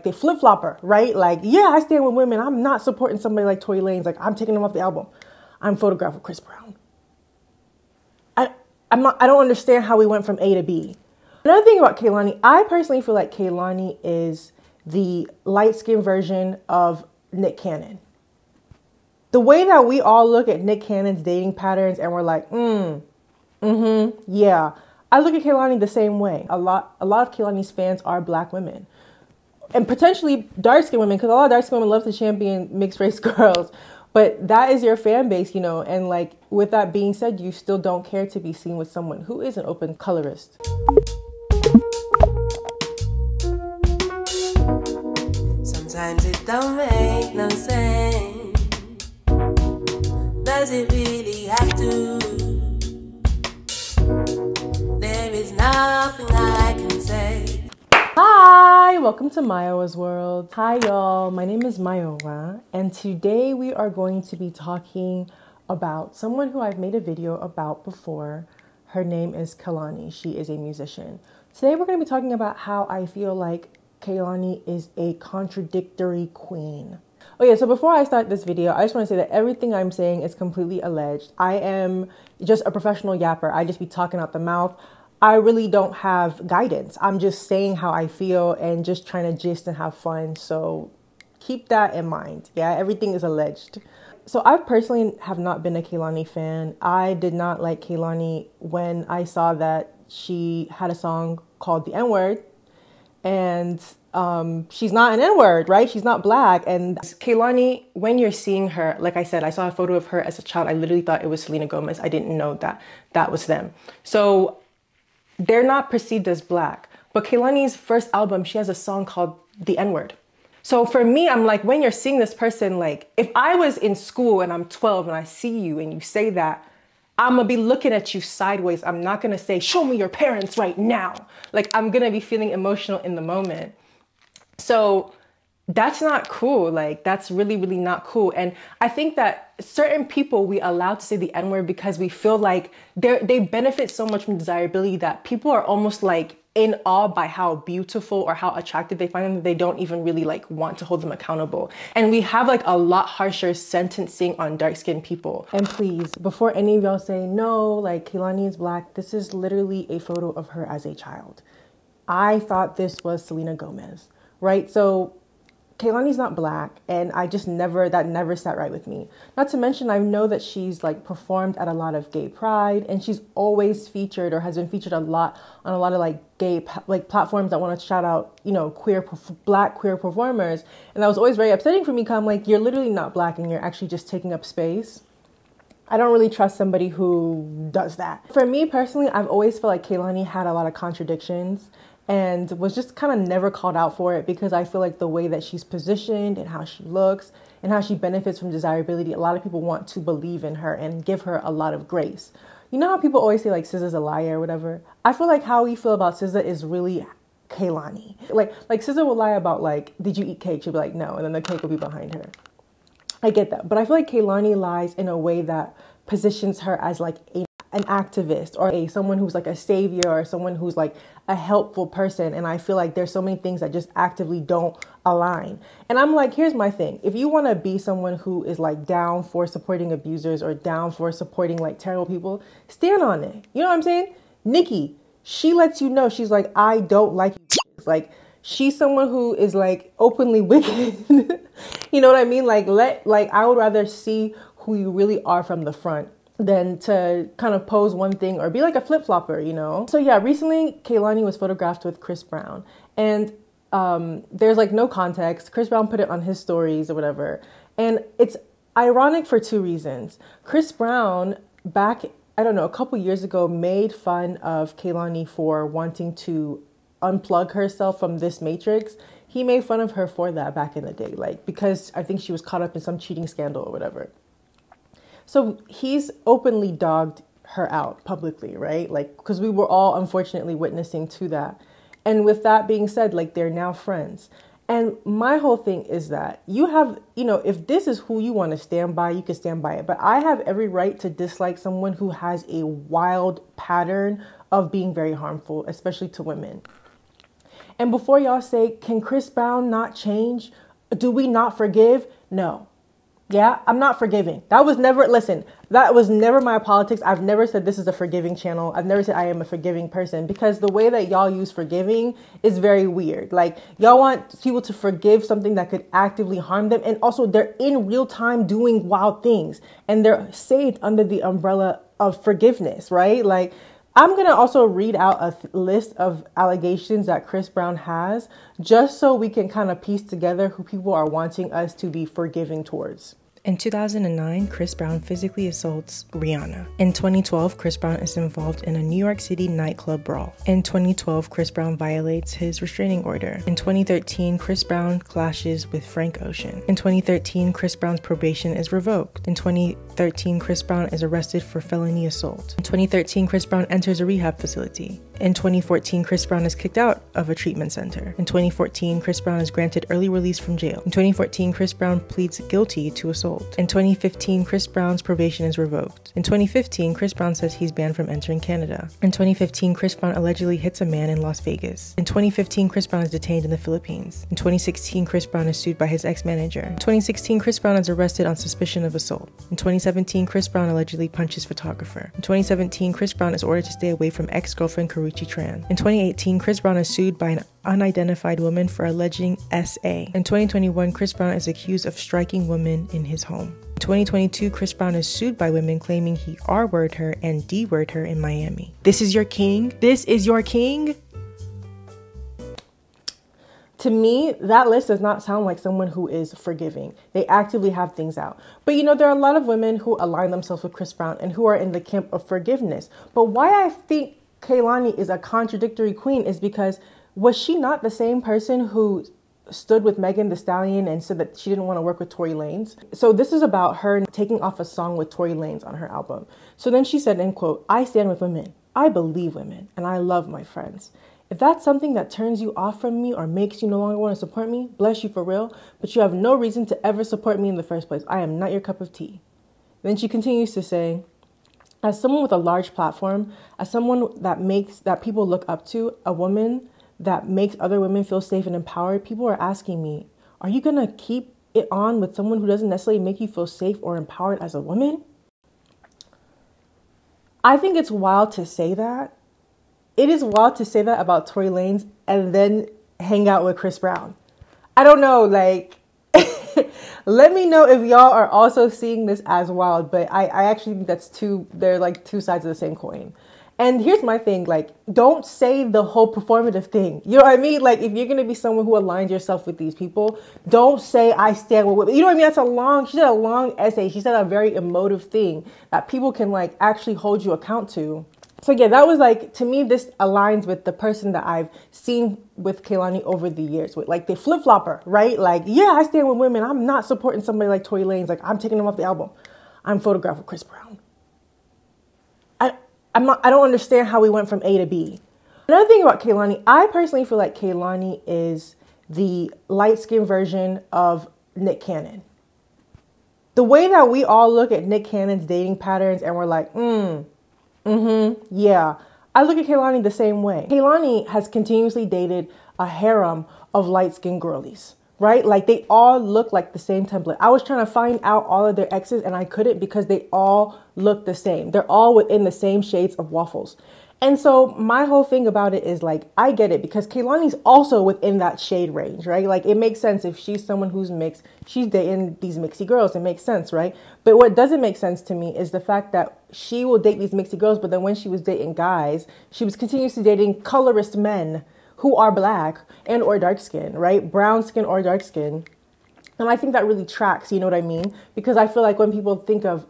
They flip-flopper, right? Like, yeah, I stand with women. I'm not supporting somebody like Tory Lanez. Like, I'm taking them off the album. I'm photographed with Chris Brown. I don't understand how we went from A to B. Another thing about Kehlani, I personally feel like Kehlani is the light-skinned version of Nick Cannon. The way that we all look at Nick Cannon's dating patterns and we're like, yeah. I look at Kehlani the same way. A lot of Kehlani's fans are black women. And potentially dark-skinned women, because a lot of dark-skinned women love to champion mixed-race girls. But that is your fan base, you know. And like, with that being said, you still don't care to be seen with someone who is an open colorist. Sometimes it don't make no sense. Does it really have to? There is nothing I can say. Hi, welcome to Mayowa's World. Hi y'all, my name is Mayowa, and today we are going to be talking about someone who I've made a video about before. Her name is Kehlani. She is a musician. Today we're going to be talking about how I feel like Kehlani is a contradictory queen. Oh yeah, so before I start this video, I just want to say that everything I'm saying is completely alleged. I am just a professional yapper. I just be talking out the mouth. I really don't have guidance. I'm just saying how I feel and just trying to gist and have fun. So keep that in mind. Yeah, everything is alleged. So I personally have not been a Kehlani fan. I did not like Kehlani when I saw that she had a song called The N-Word. And she's not an N-word, right? She's not black. And Kehlani, when you're seeing her, like I said, I saw a photo of her as a child. I literally thought it was Selena Gomez. I didn't know that that was them. So they're not perceived as black. But Kehlani's first album, she has a song called The N-Word. So for me, I'm like, when you're seeing this person, like, if I was in school and I'm 12 and I see you and you say that, I'm gonna be looking at you sideways. I'm not gonna say, show me your parents right now. Like, I'm gonna be feeling emotional in the moment. So that's not cool. Like, that's really, really not cool. And I think that certain people we allow to say the N-word because we feel like they benefit so much from desirability that people are almost like in awe by how beautiful or how attractive they find them, that they don't even really like want to hold them accountable. And we have like a lot harsher sentencing on dark-skinned people. And please, before any of y'all say, no, like Kehlani is black, this is literally a photo of her as a child. I thought this was Selena Gomez, right? So Kehlani's not black, and I just that never sat right with me. Not to mention, I know that she's like performed at a lot of gay pride, and she's always featured or has been featured a lot on a lot of like gay like platforms that want to shout out, you know, black queer performers. And that was always very upsetting for me because I'm like, you're literally not black and you're actually just taking up space. I don't really trust somebody who does that. For me personally, I've always felt like Kehlani had a lot of contradictions and was just kind of never called out for it because I feel like the way that she's positioned and how she looks and how she benefits from desirability, a lot of people want to believe in her and give her a lot of grace. You know how people always say like SZA's a liar or whatever? I feel like how we feel about SZA is really Kehlani. Like SZA will lie about like, did you eat cake? She'll be like, no, and then the cake will be behind her. I get that, but I feel like Kehlani lies in a way that positions her as like an activist or someone who's like a savior or someone who's like a helpful person. And I feel like there's so many things that just actively don't align. And I'm like, here's my thing. If you want to be someone who is like down for supporting abusers or down for supporting like terrible people, stand on it. You know what I'm saying? Nikki, she lets you know, she's like, I don't like you. Like, she's someone who is like openly wicked. You know what I mean? Like, I would rather see who you really are from the front than to kind of pose one thing or be like a flip-flopper, you know? So yeah, recently Kehlani was photographed with Chris Brown, and there's like no context. Chris Brown put it on his stories or whatever. And it's ironic for two reasons. Chris Brown back, I don't know, a couple years ago made fun of Kehlani for wanting to unplug herself from this matrix. He made fun of her for that back in the day, like because I think she was caught up in some cheating scandal or whatever. So he's openly dogged her out publicly, right? Like, because we were all unfortunately witnessing to that. And with that being said, like, they're now friends. And my whole thing is that you have, you know, if this is who you want to stand by, you can stand by it. But I have every right to dislike someone who has a wild pattern of being very harmful, especially to women. And before y'all say, can Chris Brown not change? Do we not forgive? No. Yeah, I'm not forgiving. That was never my politics. I've never said this is a forgiving channel. I've never said I am a forgiving person, because the way that y'all use forgiving is very weird. Like, y'all want people to forgive something that could actively harm them. And also they're in real time doing wild things and they're saved under the umbrella of forgiveness, right? Like, I'm going to also read out a list of allegations that Chris Brown has, just so we can kind of piece together who people are wanting us to be forgiving towards. In 2009, Chris Brown physically assaults Rihanna. In 2012, Chris Brown is involved in a New York City nightclub brawl. In 2012, Chris Brown violates his restraining order. In 2013, Chris Brown clashes with Frank Ocean. In 2013, Chris Brown's probation is revoked. In 2013, Chris Brown is arrested for felony assault. In 2013, Chris Brown enters a rehab facility. In 2014, Chris Brown is kicked out of a treatment center. In 2014, Chris Brown is granted early release from jail. In 2014, Chris Brown pleads guilty to assault. In 2015, Chris Brown's probation is revoked. In 2015, Chris Brown says he's banned from entering Canada. In 2015, Chris Brown allegedly hits a man in Las Vegas. In 2015, Chris Brown is detained in the Philippines. In 2016, Chris Brown is sued by his ex-manager. In 2016, Chris Brown is arrested on suspicion of assault. In 2017, Chris Brown allegedly punches photographer. In 2017, Chris Brown is ordered to stay away from ex-girlfriend Karrueche Tran. In 2018, Chris Brown is sued by an unidentified woman for alleging SA. In 2021, Chris Brown is accused of striking women in his home. In 2022, Chris Brown is sued by women claiming he R-worded her and D-worded her in Miami. This is your king? This is your king? To me, that list does not sound like someone who is forgiving. They actively have things out. But there are a lot of women who align themselves with Chris Brown and who are in the camp of forgiveness. But why I think Kehlani is a contradictory queen is because, was she not the same person who stood with Megan Thee Stallion and said that she didn't want to work with Tory Lanez? So this is about her taking off a song with Tory Lanez on her album. So then she said, end quote, "I stand with women. I believe women and I love my friends. If that's something that turns you off from me or makes you no longer want to support me, bless you for real, but you have no reason to ever support me in the first place. I am not your cup of tea." Then she continues to say, "As someone with a large platform, as someone that people look up to, a woman that makes other women feel safe and empowered, people are asking me, are you going to keep it on with someone who doesn't necessarily make you feel safe or empowered as a woman?" I think it's wild to say that. It is wild to say that about Tory Lanez and then hang out with Chris Brown. I don't know, let me know if y'all are also seeing this as wild, but I actually think they're like two sides of the same coin. And here's my thing, don't say the whole performative thing. You know what I mean? If you're going to be someone who aligns yourself with these people, don't say I stand with women. You know what I mean? She did a long essay. She said a very emotive thing that people can actually hold you account to. So yeah, that was to me, this aligns with the person that I've seen with Kehlani over the years with the flip-flopper, right? Yeah, I stand with women. I'm not supporting somebody like Tory Lanez. I'm taking them off the album. I'm photographed with Chris Brown. I don't understand how we went from A to B. Another thing about Kehlani, I personally feel like Kehlani is the light-skinned version of Nick Cannon. The way that we all look at Nick Cannon's dating patterns and we're like, yeah. I look at Kehlani the same way. Kehlani has continuously dated a harem of light-skinned girlies, right? They all look like the same template. I was trying to find out all of their exes and I couldn't because they all look the same. They're all within the same shades of waffles. And so my whole thing about it is I get it because Kehlani's also within that shade range, right? It makes sense if she's someone who's mixed, she's dating these mixy girls. It makes sense, right? But what doesn't make sense to me is the fact that she will date these mixy girls, but then when she was dating guys, she was continuously dating colorist men who are black and or dark skin, right? Brown skin or dark skin. And I think that really tracks, you know what I mean? Because I feel like when people think of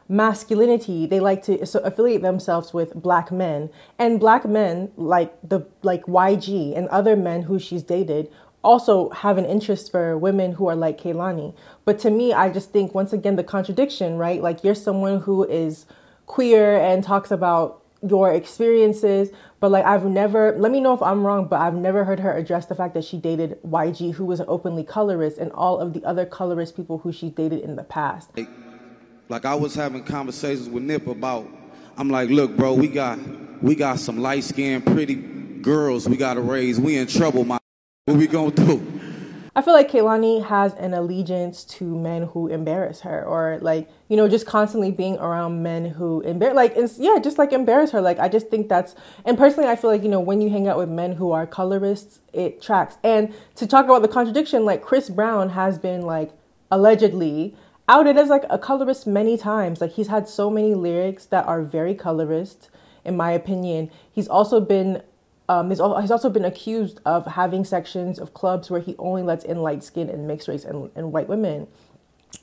masculinity, they like to affiliate themselves with black men, and black men like YG and other men who she's dated also have an interest for women who are like Kehlani. But to me, I just think once again, the contradiction, right? You're someone who is queer and talks about your experiences, but I've never, let me know if I'm wrong, but I've never heard her address the fact that she dated YG, who was an openly colorist, and all of the other colorist people who she dated in the past. I was having conversations with Nip about, I'm like, look, bro, we got some light-skinned, pretty girls we gotta raise. We in trouble, my. What we gonna do? I feel like Kehlani has an allegiance to men who embarrass her, or like, you know, just constantly being around men who just like embarrass her. Like, I just think and personally, I feel like, you know, when you hang out with men who are colorists, it tracks. And to talk about the contradiction, like Chris Brown has been like allegedly outed as like a colorist many times. Like, he's had so many lyrics that are very colorist, in my opinion. He's also been he's also been accused of having sections of clubs where he only lets in light skin and mixed race and white women.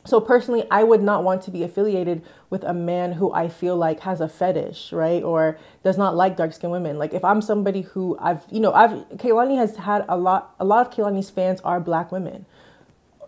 So personally, I would not want to be affiliated with a man who I feel like has a fetish, right? Or does not like dark skinned women. Like, if I'm somebody who Kehlani has had a lot of Kehlani's fans are black women.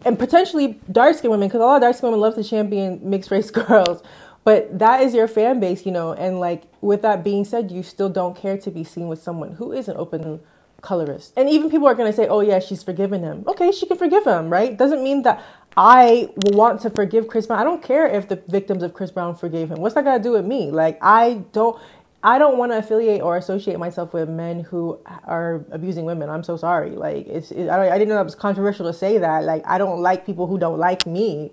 And potentially dark skinned women, because a lot of dark skinned women love to champion mixed race girls. But that is your fan base, you know, and like, with that being said, you still don't care to be seen with someone who is an open colorist. And even people are going to say, oh yeah, she's forgiven him. Okay, she can forgive him, right? Doesn't mean that I will want to forgive Chris Brown. I don't care if the victims of Chris Brown forgave him. What's that got to do with me? Like, I don't want to affiliate or associate myself with men who are abusing women. I'm so sorry. Like, I didn't know that was controversial to say that. Like, I don't like people who don't like me.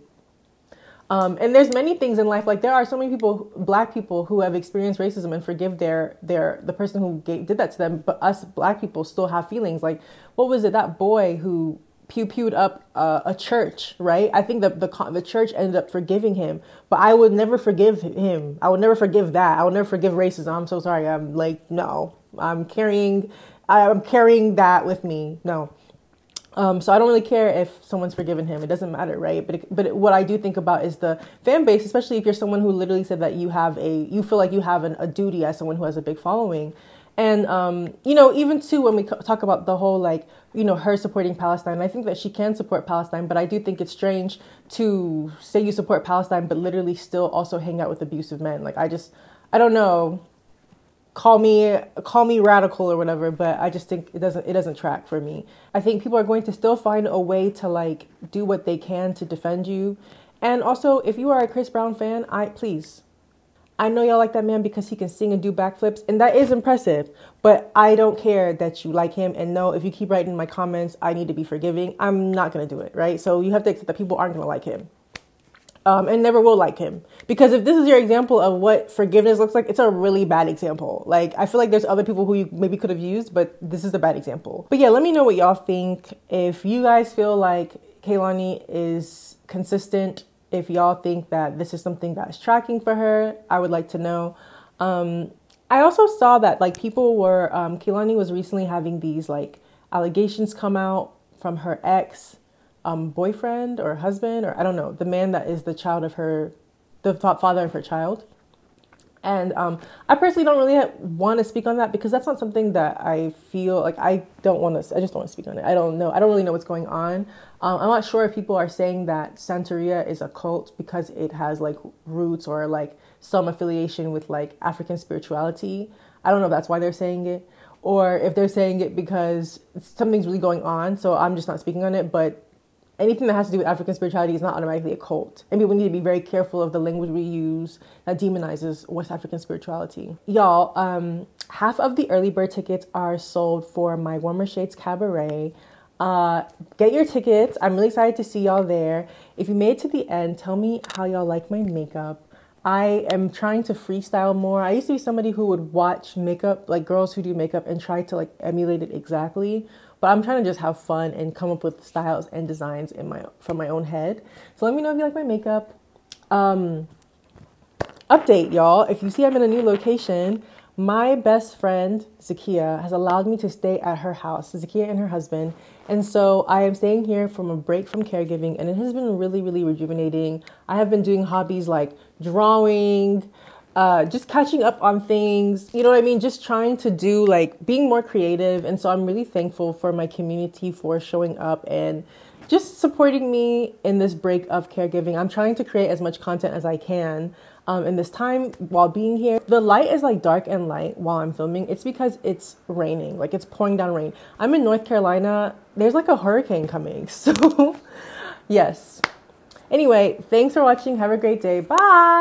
And there's many things in life, like there are so many people, black people, who have experienced racism and forgive the person who did that to them. But us black people still have feelings. Like, what was it? That boy who pew-pewed up a church, right? I think the church ended up forgiving him, but I would never forgive him. I would never forgive that. I would never forgive racism. I'm so sorry. I'm like, no, I'm carrying that with me. No. So I don't really care if someone's forgiven him. It doesn't matter, right? But what I do think about is the fan base, especially if you're someone who literally said that you feel like you have a duty as someone who has a big following. And, you know, even too, when we talk about the whole, like, you know, her supporting Palestine, I think that she can support Palestine, but I do think it's strange to say you support Palestine, but literally still also hang out with abusive men. Like, I don't know. Call me radical or whatever, but I just think it doesn't track for me. I think people are going to still find a way to like do what they can to defend you. And also, if you are a Chris Brown fan, I know y'all like that man because he can sing and do backflips, and that is impressive, but I don't care that you like him. And no, if you keep writing in my comments, I need to be forgiving, I'm not going to do it, right? So you have to accept that people aren't going to like him. And never will like him. Because if this is your example of what forgiveness looks like, it's a really bad example. Like, I feel like there's other people who you maybe could have used, but this is a bad example. But yeah, let me know what y'all think. If you guys feel like Kehlani is consistent, if y'all think that this is something that's tracking for her, I would like to know. I also saw that like people were, Kehlani was recently having these like allegations come out from her ex boyfriend or husband, or I don't know, the man that is the father of her child. And I personally don't really want to speak on that because that's not something that I feel like I just don't want to speak on it. I don't really know what's going on. I'm not sure if people are saying that Santeria is a cult because it has like roots or like some affiliation with like African spirituality. I don't know if that's why they're saying it, or if they're saying it because something's really going on. So I'm just not speaking on it, but anything that has to do with African spirituality is not automatically a cult. And we need to be very careful of the language we use that demonizes West African spirituality. Y'all, half of the early bird tickets are sold for my Warmer Shades Cabaret. Get your tickets. I'm really excited to see y'all there. If you made it to the end, tell me how y'all like my makeup. I am trying to freestyle more. I used to be somebody who would watch makeup, like girls who do makeup, and try to like emulate it exactly. But I'm trying to just have fun and come up with styles and designs from my own head. So let me know if you like my makeup. Update, y'all. If you see I'm in a new location, my best friend, Zakia, has allowed me to stay at her house, Zakia and her husband. And so I am staying here from a break from caregiving, and it has been really, really rejuvenating. I have been doing hobbies like drawing, just catching up on things, you know what I mean? Just trying to do like being more creative. And so I'm really thankful for my community for showing up and just supporting me in this break of caregiving. I'm trying to create as much content as I can in this time while being here. The light is like dark and light while I'm filming. It's because it's raining, like it's pouring down rain. I'm in North Carolina. There's like a hurricane coming. So yes. Anyway, thanks for watching. Have a great day. Bye.